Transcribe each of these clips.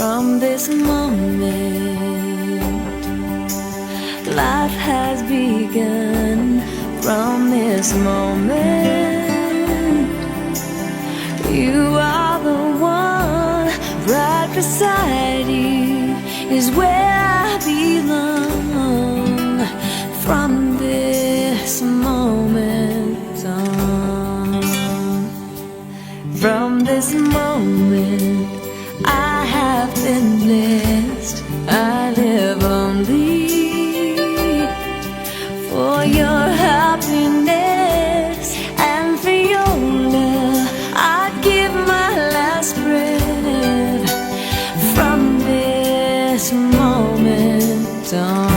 From this moment, life has begun. From this moment, you are the one. Right beside you is where I belong. From this moment on, from this moment, I have been blessed. I live only for your happiness and for your love. I'd give my last breath. From this moment on,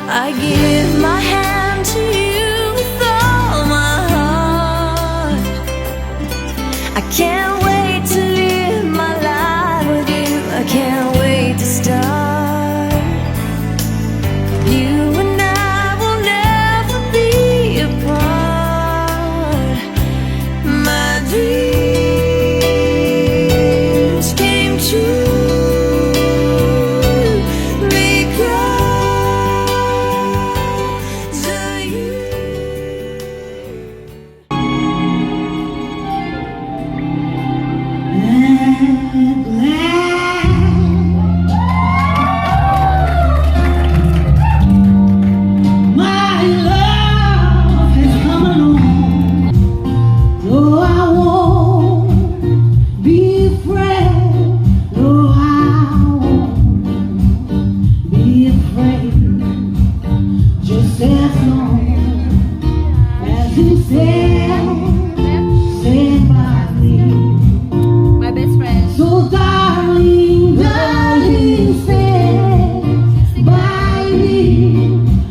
I give my hand to you with all my heart. I can't wait to live my life with you. I can't wait to start. You and I will never be apart. My dreams came true because of you. My love has come along, though I won't be afraid. Though I won't be afraid, just as long as He stand by me. My best friend. So darling, darling, stand by me.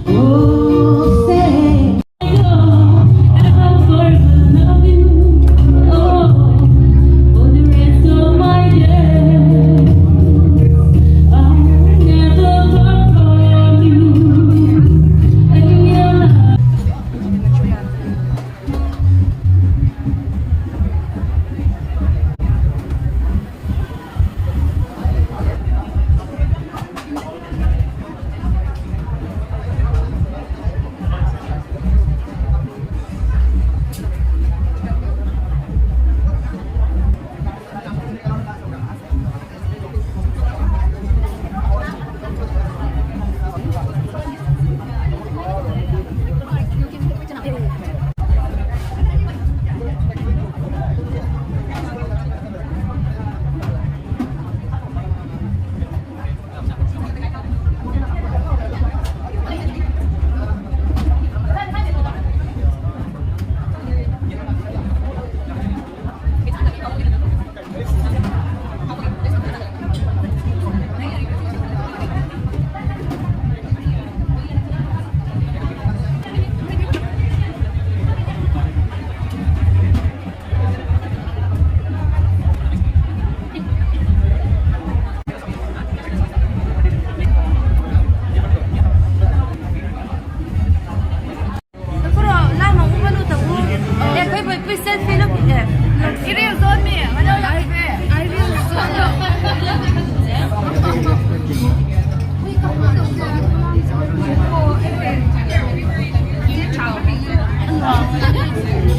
Oh, stand. And I'll forever love you. Oh, for the rest of my days. I'll never run from you. And your love.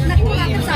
Nakuha ko sa